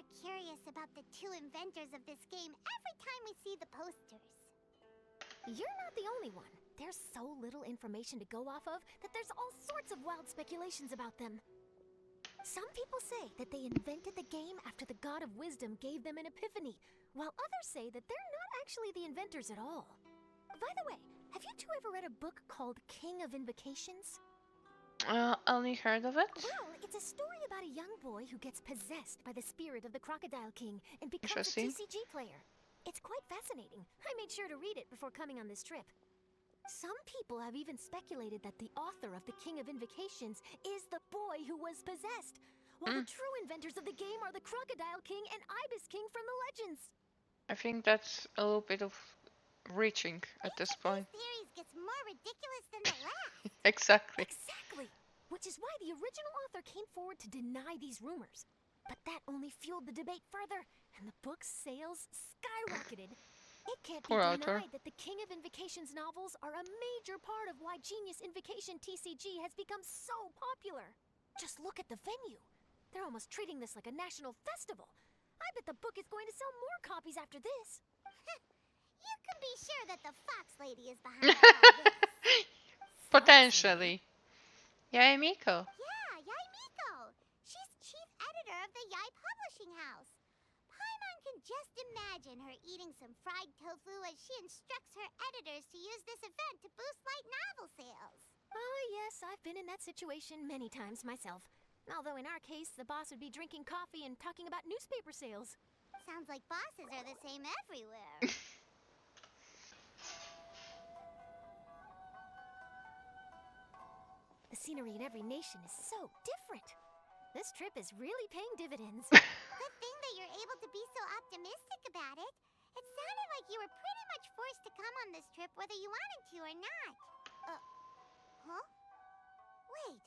more curious about the two inventors of this game every time we see the posters. You're not the only one. There's so little information to go off of that there's all sorts of wild speculations about them. Some people say that they invented the game after the God of Wisdom gave them an epiphany, while others say that they're not actually the inventors at all. By the way, have you two ever read a book called King of Invocations? Only heard of it. Well, it's a story about a young boy who gets possessed by the spirit of the Crocodile King and becomes a Interesting. TCG player. It's quite fascinating. I made sure to read it before coming on this trip. Some people have even speculated that the author of the King of Invocations is the boy who was possessed, while the true inventors of the game are the Crocodile King and Ibis King from the legends. I think that's a little bit of reaching at this point. These theories gets more ridiculous than the last. Exactly. Exactly! Which is why the original author came forward to deny these rumors. But that only fueled the debate further, and the book's sales skyrocketed. It can't be Poor denied author. that the King of Invocations novels are a major part of why Genius Invocation TCG has become so popular. Just look at the venue. They're almost treating this like a national festival. I bet the book is going to sell more copies after this. You can be sure that the Fox Lady is behind all this. Potentially. Yay, Miko. Yeah, Yai Miko. She's chief editor of the Yai Publishing House. Paimon can just imagine her eating some fried tofu as she instructs her editors to use this event to boost light novel sales. Oh yes, I've been in that situation many times myself. Although in our case, the boss would be drinking coffee and talking about newspaper sales. Sounds like bosses are the same everywhere. The scenery in every nation is so different. This trip is really paying dividends. Good thing that you're able to be so optimistic about it. It sounded like you were pretty much forced to come on this trip whether you wanted to or not. Huh? Wait,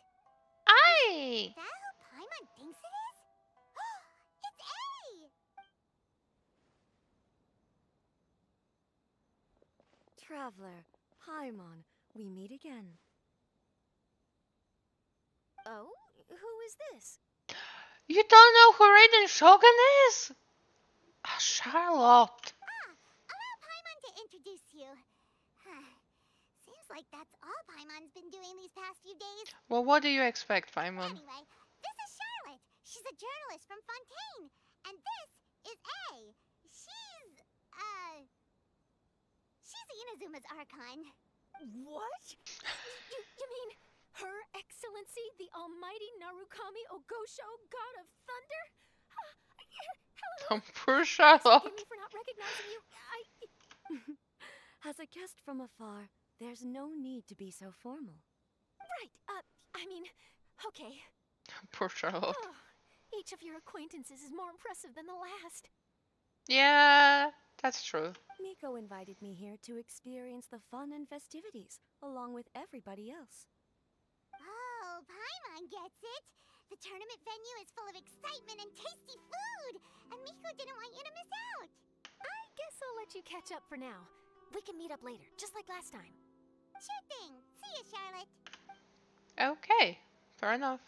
Aye. is that who Paimon thinks it is? It's A! Traveler, Paimon, we meet again. Oh? Who is this? You don't know who Raiden Shogun is? Charlotte. Allow Paimon to introduce you. Seems like that's all Paimon's been doing these past few days. Well, what do you expect, Paimon? Anyway, this is Charlotte. She's a journalist from Fontaine. And this is A. She's Inazuma's Archon. What? You mean Her Excellency, the Almighty Narukami Ogosho, God of Thunder? Hello. Poor Charlotte. Forgive me for not recognizing you. As a guest from afar, there's no need to be so formal. Right. Okay. Poor Charlotte. Oh, each of your acquaintances is more impressive than the last. Yeah, that's true. Miko invited me here to experience the fun and festivities, along with everybody else. Oh, Paimon gets it. The tournament venue is full of excitement and tasty food. And Miko didn't want you to miss out. I guess I'll let you catch up for now. We can meet up later, just like last time. Sure thing. See you, Charlotte. Okay, fair enough.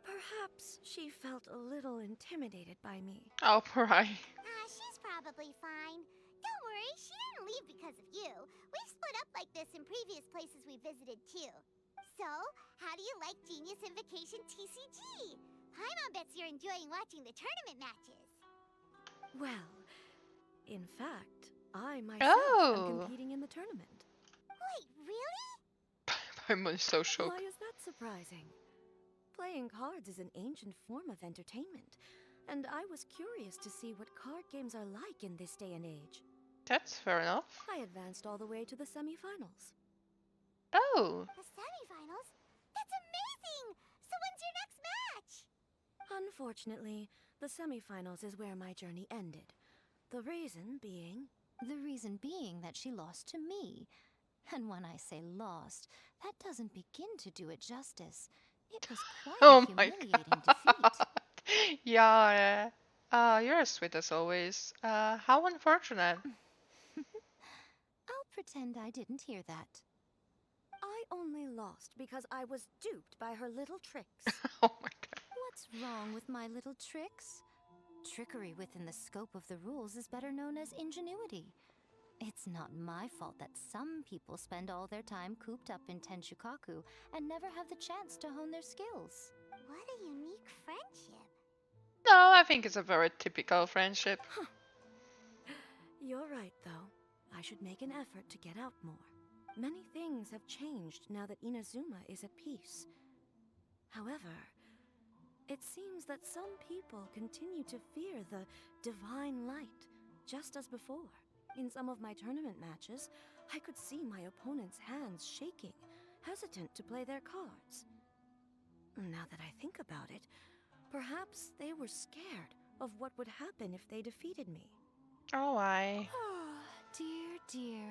Perhaps she felt a little intimidated by me. Oh, poor She's probably fine. Don't worry, she didn't leave because of you. We've split up like this in previous places we visited too. So, how do you like Genius Invocation TCG? Paimon bets you're enjoying watching the tournament matches. Well, in fact, I myself am competing in the tournament. Wait, really? Paimon is so shocked. Why is that surprising? Playing cards is an ancient form of entertainment, and I was curious to see what card games are like in this day and age. That's fair enough. I advanced all the way to the semifinals. Oh. The semifinals? That's amazing! So when's your next match? Unfortunately, the semifinals is where my journey ended. The reason being... The reason being that she lost to me. And when I say lost, that doesn't begin to do it justice. It was quite Oh a my humiliating god. defeat. Yeah. You're as sweet as always. How unfortunate. I'll pretend I didn't hear that. I only lost because I was duped by her little tricks. Oh my god. What's wrong with my little tricks? Trickery within the scope of the rules is better known as ingenuity. It's not my fault that some people spend all their time cooped up in Tenshukaku and never have the chance to hone their skills. What a unique friendship. No, I think it's a very typical friendship. You're right, though. I should make an effort to get out more. Many things have changed now that Inazuma is at peace. However, it seems that some people continue to fear the divine light, just as before. In some of my tournament matches, I could see my opponent's hands shaking, hesitant to play their cards. Now that I think about it, perhaps they were scared of what would happen if they defeated me. Oh, why? Oh, dear, dear.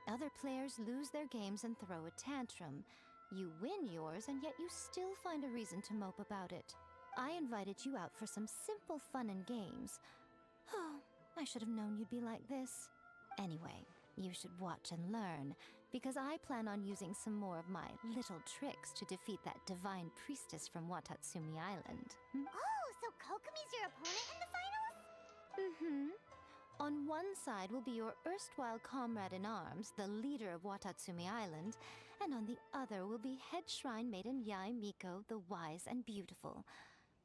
Other players lose their games and throw a tantrum. You win yours, and yet you still find a reason to mope about it. I invited you out for some simple fun and games. Oh, I should have known you'd be like this. Anyway, you should watch and learn, because I plan on using some more of my little tricks to defeat that divine priestess from Watatsumi Island. Oh, so Kokomi's your opponent in the finals? Mm-hmm. On one side will be your erstwhile comrade in arms, the leader of Watatsumi Island, and on the other will be head shrine maiden Yae Miko, the wise and beautiful.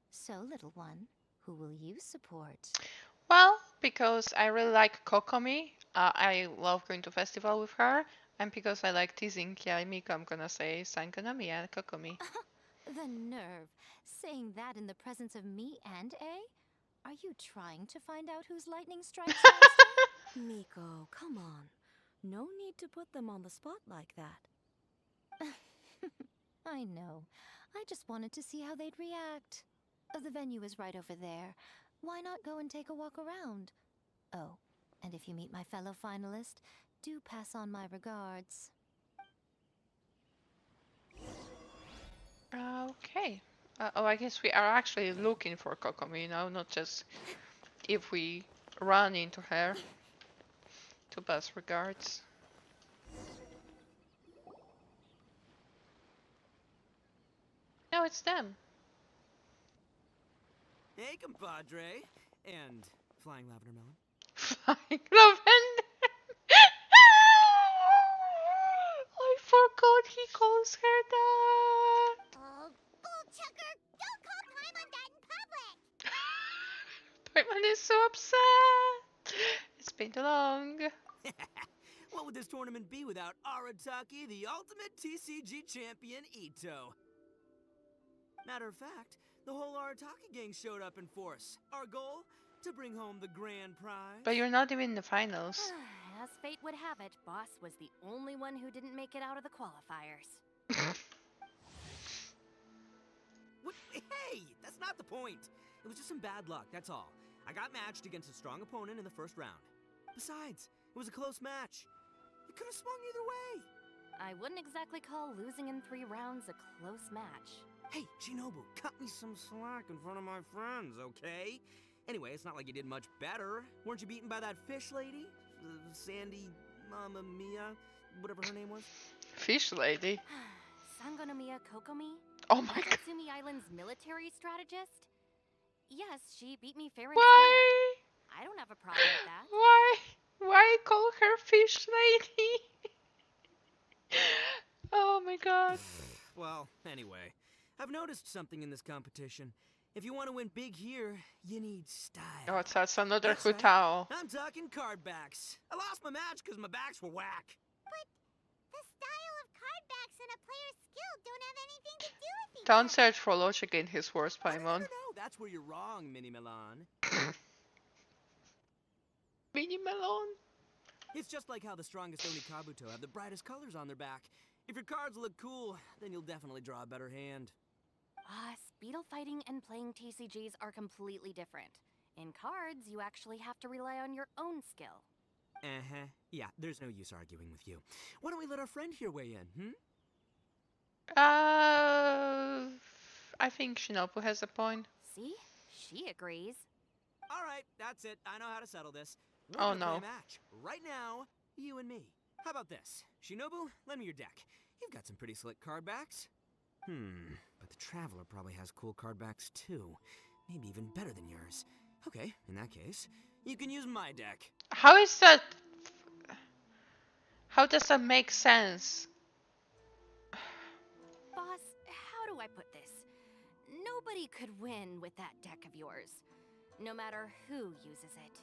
So, little one, who will you support? Well, because I really like Kokomi, I love going to festival with her, and because I like teasing Yaemiko, I'm gonna say Sankonami Kokomi. The nerve! Saying that in the presence of me and A? Are you trying to find out whose lightning strikes faster? Miko, come on. No need to put them on the spot like that. I know. I just wanted to see how they'd react. The venue is right over there. Why not go and take a walk around? Oh, and if you meet my fellow finalist, do pass on my regards. Okay. Oh, I guess we are actually looking for Kokomi now, not just if we run into her. To pass regards. No, it's them. Hey, compadre. And flying lavender melon. Flying lavender. I forgot he calls her that. Oh, bullchucker! Don't call Paimon that in public! Paimon is so upset. It's been too long. What would this tournament be without Arataki, the ultimate TCG champion, Ito? Matter of fact, the whole Arataki gang showed up in force. Our goal? To bring home the grand prize. But you're not even in the finals. As fate would have it, Boss was the only one who didn't make it out of the qualifiers. What? Hey, that's not the point. It was just some bad luck, that's all. I got matched against a strong opponent in the first round. Besides, it was a close match. It could have swung either way. I wouldn't exactly call losing in 3 rounds a close match. Hey, Shinobu, cut me some slack in front of my friends, okay? Anyway, it's not like you did much better. Weren't you beaten by that fish lady? Sandy Mamma Mia, whatever her name was? Fish lady. Sangonomiya Kokomi? Oh my god. Watatsumi Island's military strategist? Yes, she beat me fair and Why? square. I don't have a problem with that. Why call her fish lady? Oh my god. Well, anyway, I've noticed something in this competition. If you want to win big here, you need style. Oh, that's another That's right. Hutao. I'm talking card backs. I lost my match because my backs were whack. But the style of card backs and a player's skill don't have anything to do with each Don't other. search for logic in his words, No, Paimon. that's where you're wrong, Mini Milan. Mini melon. It's just like how the strongest Oni Kabuto have the brightest colors on their back. If your cards look cool, then you'll definitely draw a better hand. Speedle fighting and playing TCGs are completely different. In cards, you actually have to rely on your own skill. Uh-huh. Yeah, there's no use arguing with you. Why don't we let our friend here weigh in, I think Shinobu has a point. See? She agrees. All right, that's it. I know how to settle this. We're Oh, gonna play no. a match. Right now, you and me. How about this? Shinobu, lend me your deck. You've got some pretty slick card backs. but the Traveler probably has cool card backs too. Maybe even better than yours. Okay, in that case, you can use my deck. How is that? How does that make sense? Boss, how do I put this? Nobody could win with that deck of yours, no matter who uses it.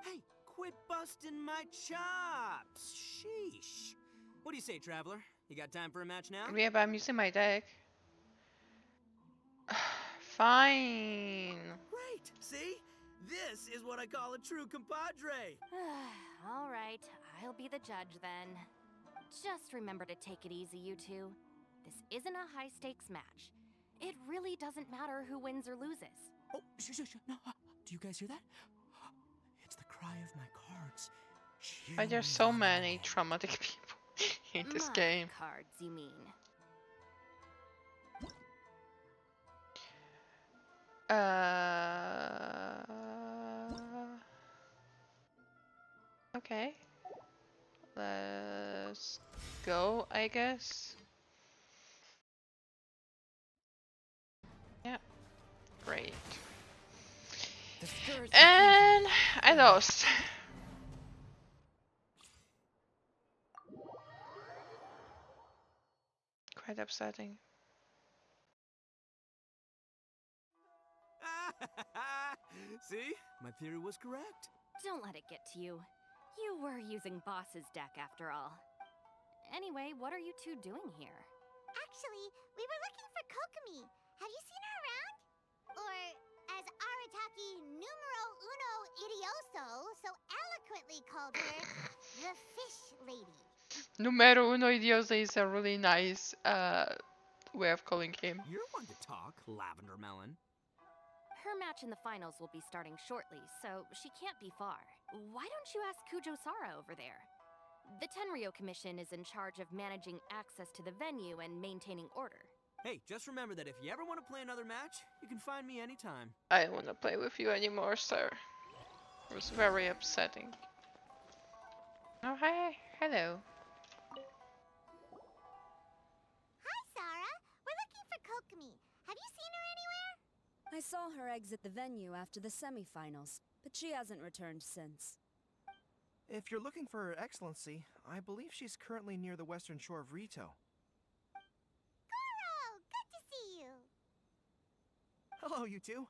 Hey, quit busting my chops! Sheesh. What do you say, Traveler? You got time for a match now? Yeah, but I'm using my deck. Fine. Great! See? This is what I call a true compadre! All right, I'll be the judge then. Just remember to take it easy, you two. This isn't a high-stakes match. It really doesn't matter who wins or loses. Oh, shh. No, do you guys hear that? It's the cry of my cards. Why there's so many traumatic people in this My game? cards, you mean? Okay. Let's go, I guess. Yeah. Great. And I lost. Quite upsetting. See? My theory was correct. Don't let it get to you. You were using Boss's deck after all. Anyway, what are you two doing here? Actually, we were looking for Kokomi. Have you seen her around? Or, as Arataki numero uno idioso so eloquently called her, the fish lady. Numero uno idiosa is a really nice way of calling him. You're one to talk, Lavender Melon. Her match in the finals will be starting shortly, so she can't be far. Why don't you ask Kujo-Sara over there? The Tenryo Commission is in charge of managing access to the venue and maintaining order. Hey, just remember that if you ever want to play another match, you can find me anytime. I don't want to play with you anymore, sir. It was very upsetting. Oh, hi. Hello. Hi, Sarah. We're looking for Kokomi. Have you seen her anywhere? I saw her exit the venue after the semifinals, but she hasn't returned since. If you're looking for Her Excellency, I believe she's currently near the western shore of Rito. Goro, good to see you. Hello, you two.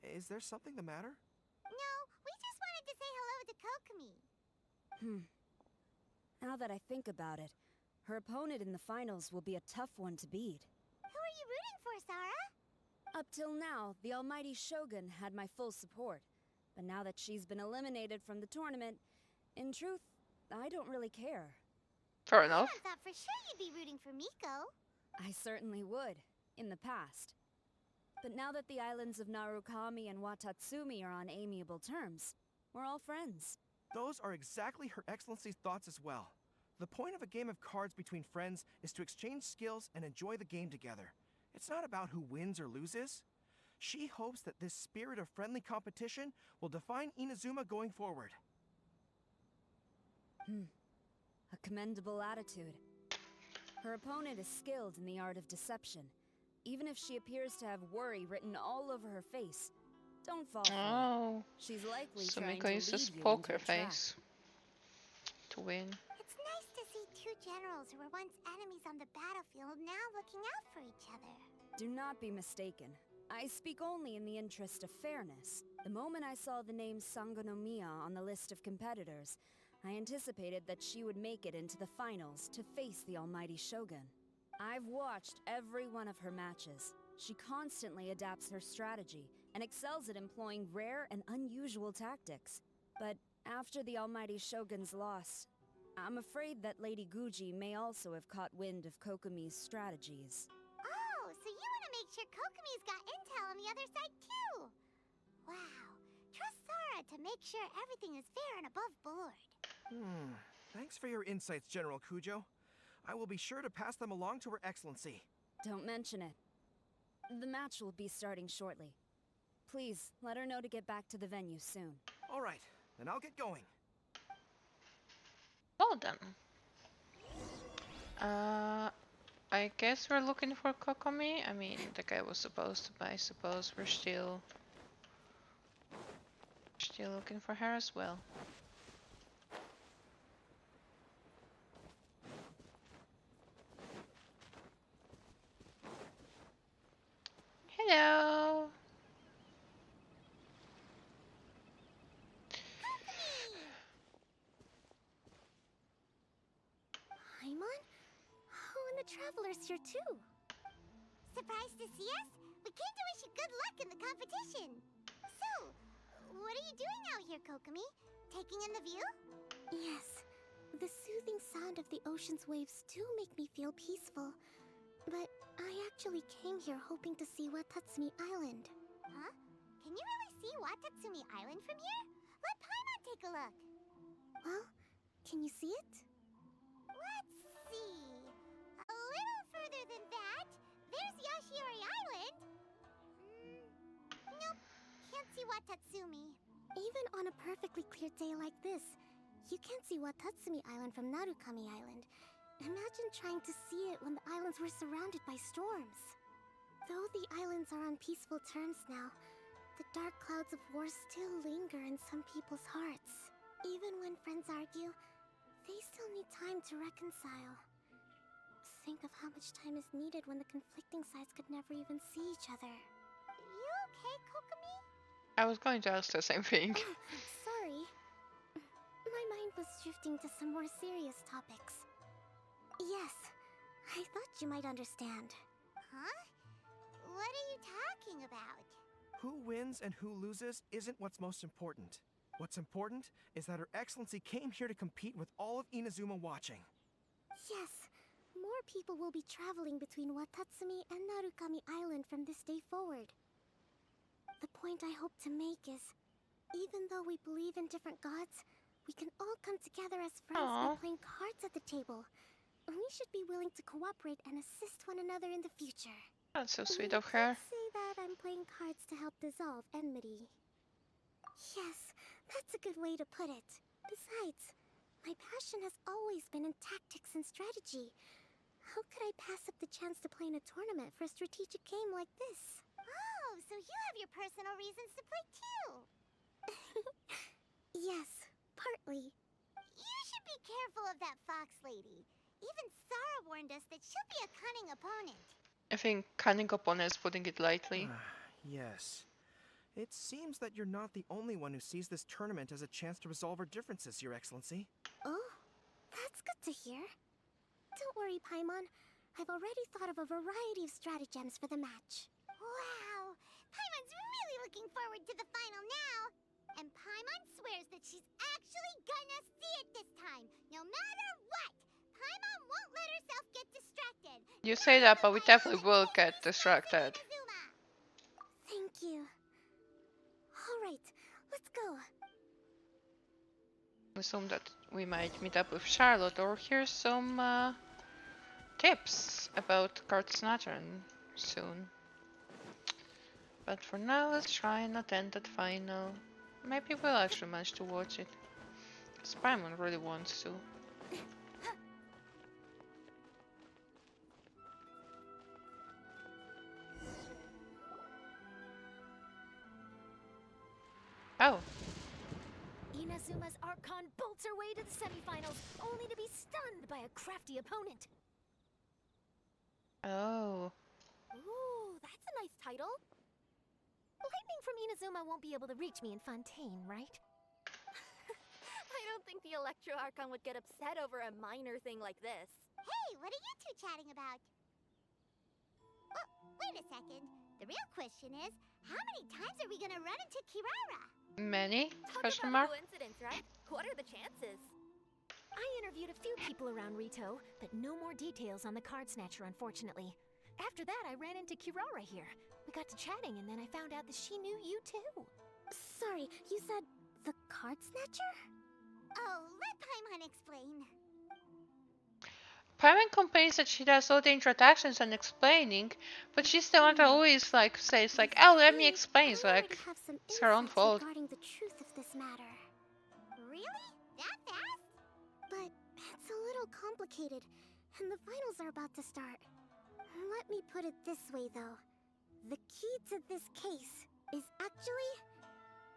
Is there something the matter? No, we just wanted to say hello to Kokomi. Now that I think about it, her opponent in the finals will be a tough one to beat. Who are you rooting for, Sarah? Up till now, the almighty Shogun had my full support. But now that she's been eliminated from the tournament, in truth, I don't really care. Fair enough. I thought for sure you'd be rooting for Miko. I certainly would, in the past. But now that the islands of Narukami and Watatsumi are on amiable terms, we're all friends. Those are exactly Her Excellency's thoughts as well. The point of a game of cards between friends is to exchange skills and enjoy the game together. It's not about who wins or loses. She hopes that this spirit of friendly competition will define Inazuma going forward. A commendable attitude. Her opponent is skilled in the art of deception. Even if she appears to have worry written all over her face, don't fall for it. Oh. She's likely So trying Miko to uses lead you poker into a trap. face to win. It's nice to see two generals who were once enemies on the battlefield now looking out for each other. Do not be mistaken. I speak only in the interest of fairness. The moment I saw the name Sangonomiya on the list of competitors, I anticipated that she would make it into the finals to face the almighty Shogun. I've watched every one of her matches. She constantly adapts her strategy and excels at employing rare and unusual tactics. But after the almighty Shogun's loss, I'm afraid that Lady Guji may also have caught wind of Kokomi's strategies. Oh, so you want to make sure Kokomi's got intel on the other side too? Wow. Trust Sarah to make sure everything is fair and above board. Thanks for your insights, General Kujo. I will be sure to pass them along to Her Excellency. Don't mention it. The match will be starting shortly. Please, let her know to get back to the venue soon. All right, then I'll get going. Well done. I guess we're looking for Kokomi. I mean, the guy was supposed to, but I suppose we're still looking for her as well. Hello. Paimon? Oh, and the Traveler's here too. Surprised to see us? We came to wish you good luck in the competition. So, what are you doing out here, Kokomi? Taking in the view? Yes. The soothing sound of the ocean's waves do make me feel peaceful. But I actually came here hoping to see Watatsumi Island. Huh? Can you really see Watatsumi Island from here? Let Paimon take a look. Well, can you see it? Let's see. A little further than that, there's Yashiori Island. Nope, can't see Watatsumi. Even on a perfectly clear day like this, you can't see Watatsumi Island from Narukami Island. Imagine trying to see it when the islands were surrounded by storms. Though the islands are on peaceful terms now, the dark clouds of war still linger in some people's hearts. Even when friends argue, they still need time to reconcile. Think of how much time is needed when the conflicting sides could never even see each other. You okay, Kokomi? I was going to ask the same thing. Oh, sorry. My mind was drifting to some more serious topics. Yes, I thought you might understand. Huh? What are you talking about? Who wins and who loses isn't what's most important. What's important is that Her Excellency came here to compete with all of Inazuma watching. Yes, more people will be traveling between Watatsumi and Narukami Island from this day forward. The point I hope to make is, even though we believe in different gods, we can all come together as friends by Aww. playing cards at the table. We should be willing to cooperate and assist one another in the future. That's so sweet You of her. could say that I'm playing cards to help dissolve enmity. Yes, that's a good way to put it. Besides, my passion has always been in tactics and strategy. How could I pass up the chance to play in a tournament for a strategic game like this? Oh, so you have your personal reasons to play too. Yes, partly. You should be careful of that fox lady. Even Sara warned us that she'll be a cunning opponent. I think cunning opponent is putting it lightly. Yes. It seems that you're not the only one who sees this tournament as a chance to resolve our differences, Your Excellency. Oh, that's good to hear. Don't worry, Paimon. I've already thought of a variety of stratagems for the match. Wow! Paimon's really looking forward to the final now. And Paimon swears that she's actually gonna see it this time, no matter what. Paimon won't let herself get distracted. You say that, but we definitely will get distracted. Thank you. All right, let's go. Assume that we might meet up with Charlotte or hear some tips about Card Snatcher soon. But for now, let's try and attend that final. Maybe we'll actually manage to watch it. Paimon really wants to. Oh. Inazuma's Archon bolts her way to the semifinals, only to be stunned by a crafty opponent. Oh. Ooh, that's a nice title. Lightning from Inazuma won't be able to reach me in Fontaine, right? I don't think the Electro Archon would get upset over a minor thing like this. Hey, what are you two chatting about? Oh, wait a second. The real question is, how many times are we gonna run into Kirara? Many? Talk Question about mark? a coincidence, right? What are the chances? I interviewed a few people around Rito, but no more details on the Card Snatcher, unfortunately. After that, I ran into Kirara here. We got to chatting, and then I found out that she knew you too. Sorry, you said the Card Snatcher? Oh, let Paimon explain. Paimon complains that she does all the introductions and explaining, but she's the one that always like says like, "Oh, let me explain." It's like it's her own fault. Regarding the truth of this matter. Really? That fast? But it's a little complicated, and the finals are about to start. Let me put it this way, though. The key to this case is actually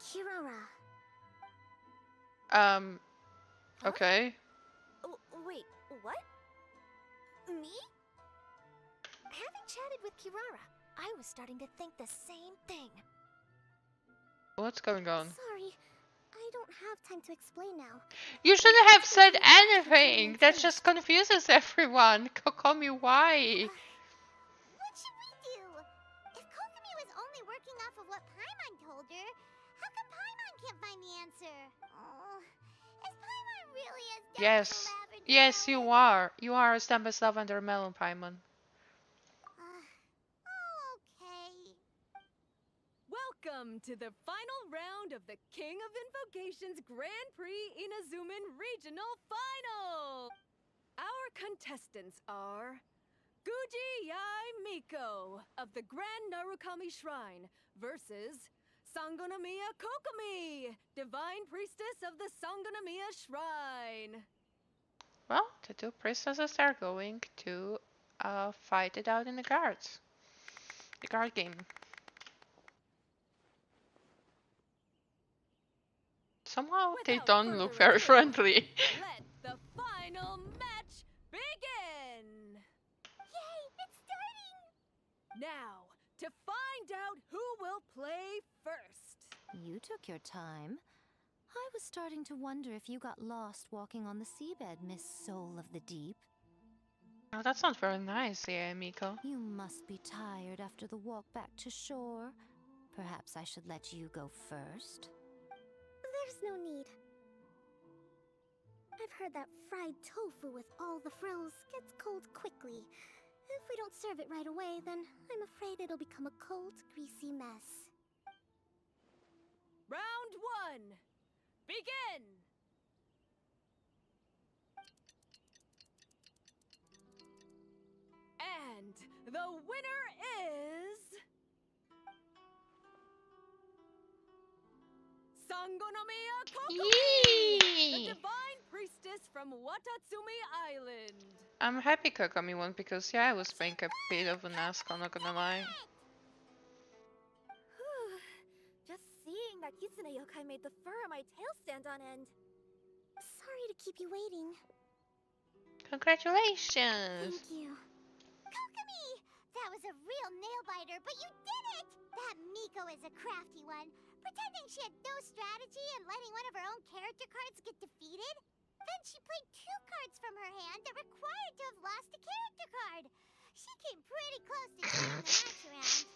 Kirara. Okay. Wait, what? Me? Having chatted with Kirara, I was starting to think the same thing. What's going on? Sorry, I don't have time to explain now. You shouldn't have said anything. That just confuses everyone. Kokomi, why? What should we do? If Kokomi was only working off of what Paimon told her, how come Paimon can't find the answer? Oh, is Paimon really as dumb Yes. as the lavender Yes, you melon? are. You are as dumb as lavender melon, Paimon. Okay. Welcome to the final round of the King of Invocation's Grand Prix Inazuman Regional Final! Our contestants are Guji Yai Miko of the Grand Narukami Shrine versus Sangonomiya Kokomi, Divine Priestess of the Sangonomiya Shrine. Well, the two priestesses are going to fight it out in the cards. The card game. Somehow they Without don't look further very ado, friendly. Let the final match begin! Yay, it's starting! Now, to find out who will play first. You took your time. I was starting to wonder if you got lost walking on the seabed, Miss Soul of the Deep. Oh, that's not very nice, yeah, Miko. You must be tired after the walk back to shore. Perhaps I should let you go first. There's no need. I've heard that fried tofu with all the frills gets cold quickly. If we don't serve it right away, then I'm afraid it'll become a cold, greasy mess. Round one, begin! And the winner is... Sangonomiya Kokomi, the Yee! Divine Priestess from Watatsumi Island. I'm happy Kokomi won because, yeah, I was being a bit of an asshole, not gonna lie. Just seeing that Kitsune yokai made the fur on my tail stand on end. Sorry to keep you waiting. Congratulations! Thank you. Kokomi! That was a real nail-biter, but you did it! That Miko is a crafty one, pretending she had no strategy and letting one of her own character cards get defeated. Then she played 2 cards from her hand that required to have lost a character card. She came pretty close to turning the match around.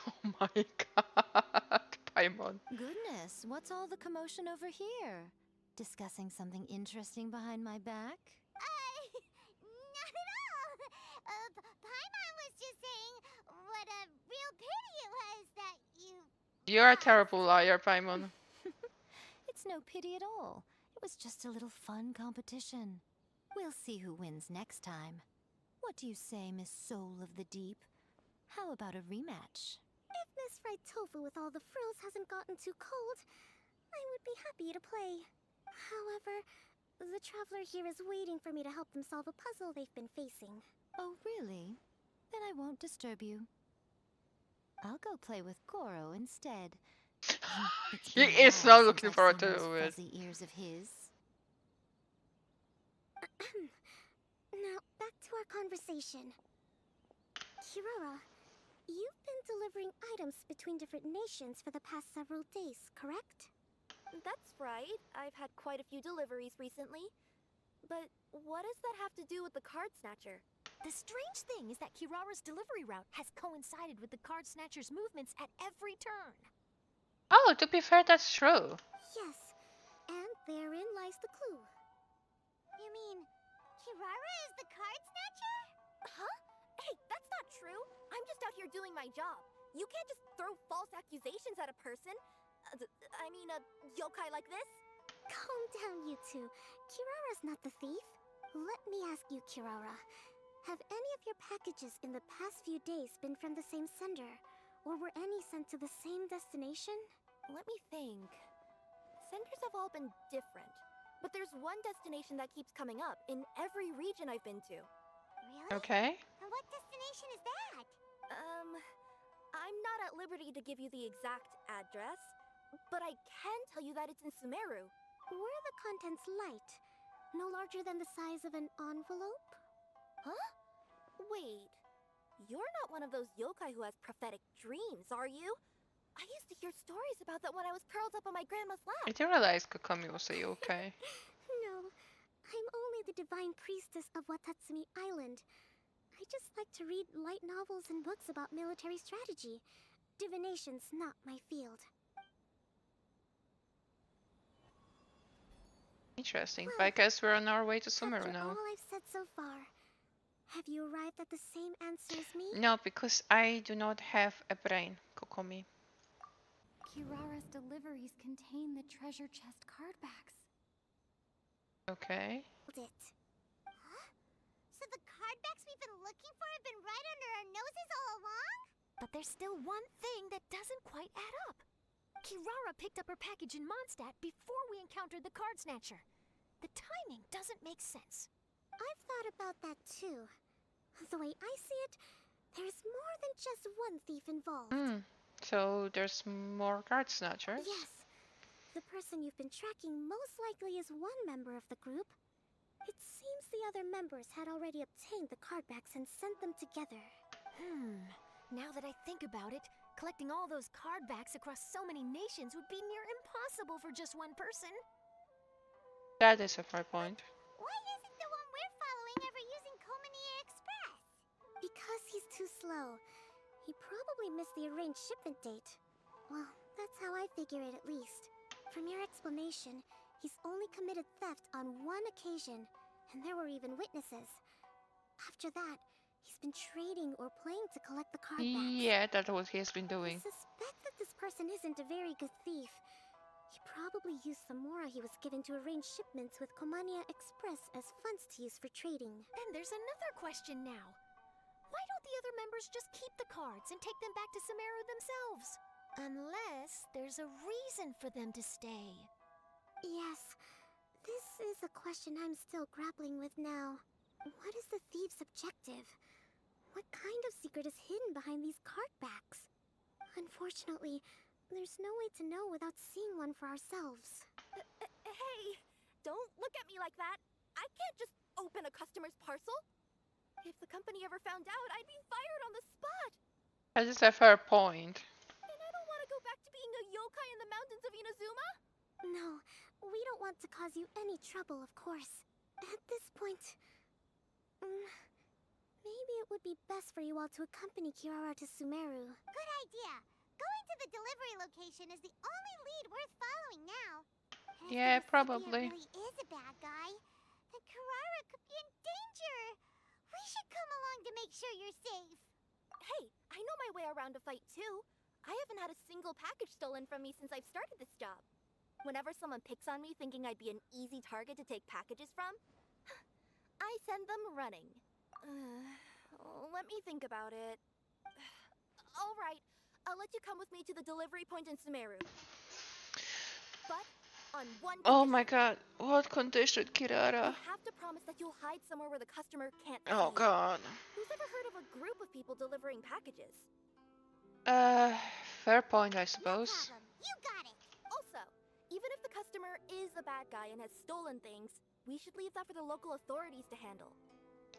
Oh my god, Paimon. Goodness, what's all the commotion over here? Discussing something interesting behind my back? Not at all. Paimon was just saying what a real pity it was that you... You're a terrible liar, Paimon. It's no pity at all. It was just a little fun competition. We'll see who wins next time. What do you say, Miss Soul of the Deep? How about a rematch? If Miss Fried Tofu with all the frills hasn't gotten too cold, I would be happy to play. However, the traveler here is waiting for me to help them solve a puzzle they've been facing. Oh, really? Then I won't disturb you. I'll go play with Goro instead. It's He been a is while not since looking I've forward seen to those it. fuzzy ears of his. Now, back to our conversation. Kirara, you've been delivering items between different nations for the past several days, correct? That's right. I've had quite a few deliveries recently. But what does that have to do with the Card Snatcher? The strange thing is that Kirara's delivery route has coincided with the Card Snatcher's movements at every turn. Oh, to be fair, that's true. Yes, and therein lies the clue. You mean, Kirara is the Card Snatcher? Huh? Hey, that's not true. I'm just out here doing my job. You can't just throw false accusations at a person. I mean, a yokai like this. Calm down, you two. Kirara's not the thief. Let me ask you, Kirara. Have any of your packages in the past few days been from the same sender? Or were any sent to the same destination? Let me think. Senders have all been different. But there's one destination that keeps coming up in every region I've been to. Really? Okay. And what destination is that? I'm not at liberty to give you the exact address, but I can tell you that it's in Sumeru. Were the contents light? No larger than the size of an envelope? Huh? Wait, you're not one of those yokai who has prophetic dreams, are you? I used to hear stories about that when I was curled up on my grandma's I lap. didn't realize Kokomi was a yokai. No, I'm only the divine priestess of Watatsumi Island. I just like to read light novels and books about military strategy. Divination's not my field. Interesting. Well, But I guess we're on our way to Sumeru After now. all I've said so far, have you arrived at the same answer as me? No, because I do not have a brain, Kokomi. Kirara's deliveries contain the treasure chest card backs. Okay. Hold it. Huh? So the card backs we've been looking for have been right under our noses all along? But there's still one thing that doesn't quite add up. Kirara picked up her package in Mondstadt before we encountered the Card Snatcher. The timing doesn't make sense. I've thought about that too. The way I see it, there's more than just one thief involved. So there's more Card Snatchers? Yes. The person you've been tracking most likely is one member of the group. It seems the other members had already obtained the card backs and sent them together. Now that I think about it, collecting all those card backs across so many nations would be near impossible for just one person. That is a fair point. Why isn't the one we're following ever using Kokomi Express? Because he's too slow. He probably missed the arranged shipment date. Well, that's how I figure it at least. From your explanation, he's only committed theft on one occasion, and there were even witnesses. After that, he's been trading or playing to collect the card backs. Yeah, that's what he has been doing. I suspect that this person isn't a very good thief. He probably used the mora he was given to arrange shipments with Komania Express as funds to use for trading. Then there's another question now. Why don't the other members just keep the cards and take them back to Sumeru themselves? Unless there's a reason for them to stay. Yes, this is a question I'm still grappling with now. What is the thief's objective? What kind of secret is hidden behind these card backs? Unfortunately, there's no way to know without seeing one for ourselves. Hey, don't look at me like that. I can't just open a customer's parcel. If the company ever found out, I'd be fired on the spot. That is a fair point. And I don't want to go back to being a yokai in the mountains of Inazuma. No, we don't want to cause you any trouble, of course. At this point, maybe it would be best for you all to accompany Kirara to Sumeru. Good idea. Going to the delivery location is the only lead worth following now. And if Yeah, the probably. really is a bad guy, then Kirara could be in danger. We should come along to make sure you're safe. Hey, I know my way around a fight too. I haven't had a single package stolen from me since I've started this job. Whenever someone picks on me thinking I'd be an easy target to take packages from, I send them running. Let me think about it. All right, I'll let you come with me to the delivery point in Sumeru. But on one condition. Oh my god, what condition, Kirara? You have to promise that you'll hide somewhere where the customer can't Oh see. god. Who's ever heard of a group of people delivering packages? Fair point, I No suppose. problem. You got it. Also, even if the customer is a bad guy and has stolen things, we should leave that for the local authorities to handle.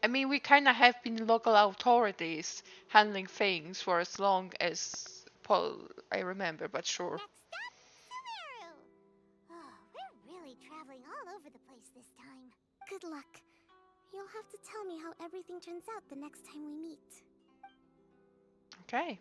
I mean, we kind of have been local authorities handling things for as long as I remember, but sure. Next stop, Sumeru. Oh, we're really traveling all over the place this time. Good luck. You'll have to tell me how everything turns out the next time we meet. Okay.